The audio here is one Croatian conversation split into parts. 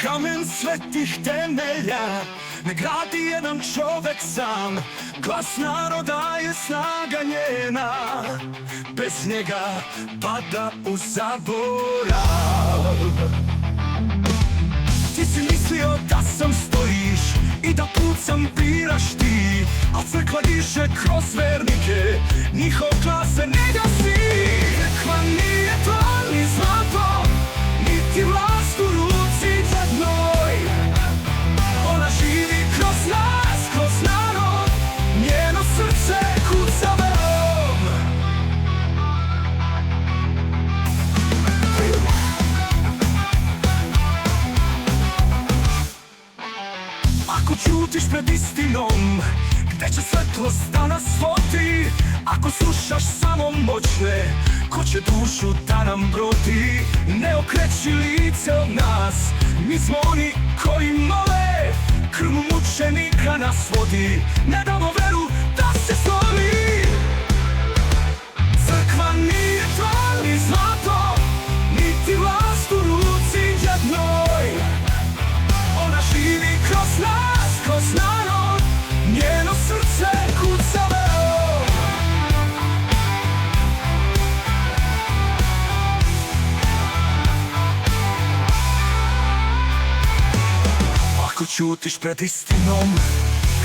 Kamen svetih temelja ne gradi jedan čovek sam. Glas naroda je snaga njena, bez njega pada u zaborav. Ti si mislio da sam stojiš i da put sam biraš ti, a crkva diše kroz vernike, njihov glas se ne gasi. Crkva nije to ni zlato, niti vlast u ruci jednoj. Ona živi kroz nas, kroz narod, njeno srce kuca verom. Ako ćutiš pred istinom, gde će svetlost da nas vodi? Ako slušaš samo moćne, ko će dušu da nam brodi? Ne okreći lice od nas, mi smo oni koji mole, krv mučenika nas vodi. Ne damo veru da se slomi. Crkva nije to ni zlato, niti vlast u ruci jednoj. Ona živi kroz nas, kroz narod, njeno srce kuca verom. Ako ćutiš pred istinom,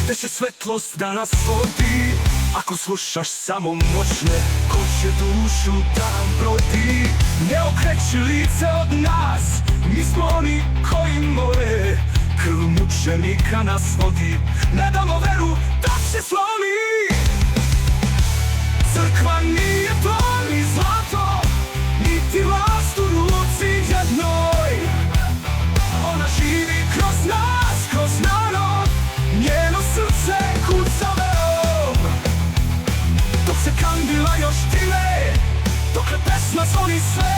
gde će svetlost da nas vodi? Ako slušaš samo moćne, ko će dušu da nam brodi? Ne okreći lice od nas, mi smo oni koji mole, krv mučenika nas vodi. Ne damo veru da se slomi. Crkva nije to ni zlato, niti vlast u ruci jednoj. Ona živi kroz nas, kroz narod, njeno srce kuca verom. Dok se kandila još time, dokle pesma zvoni sve,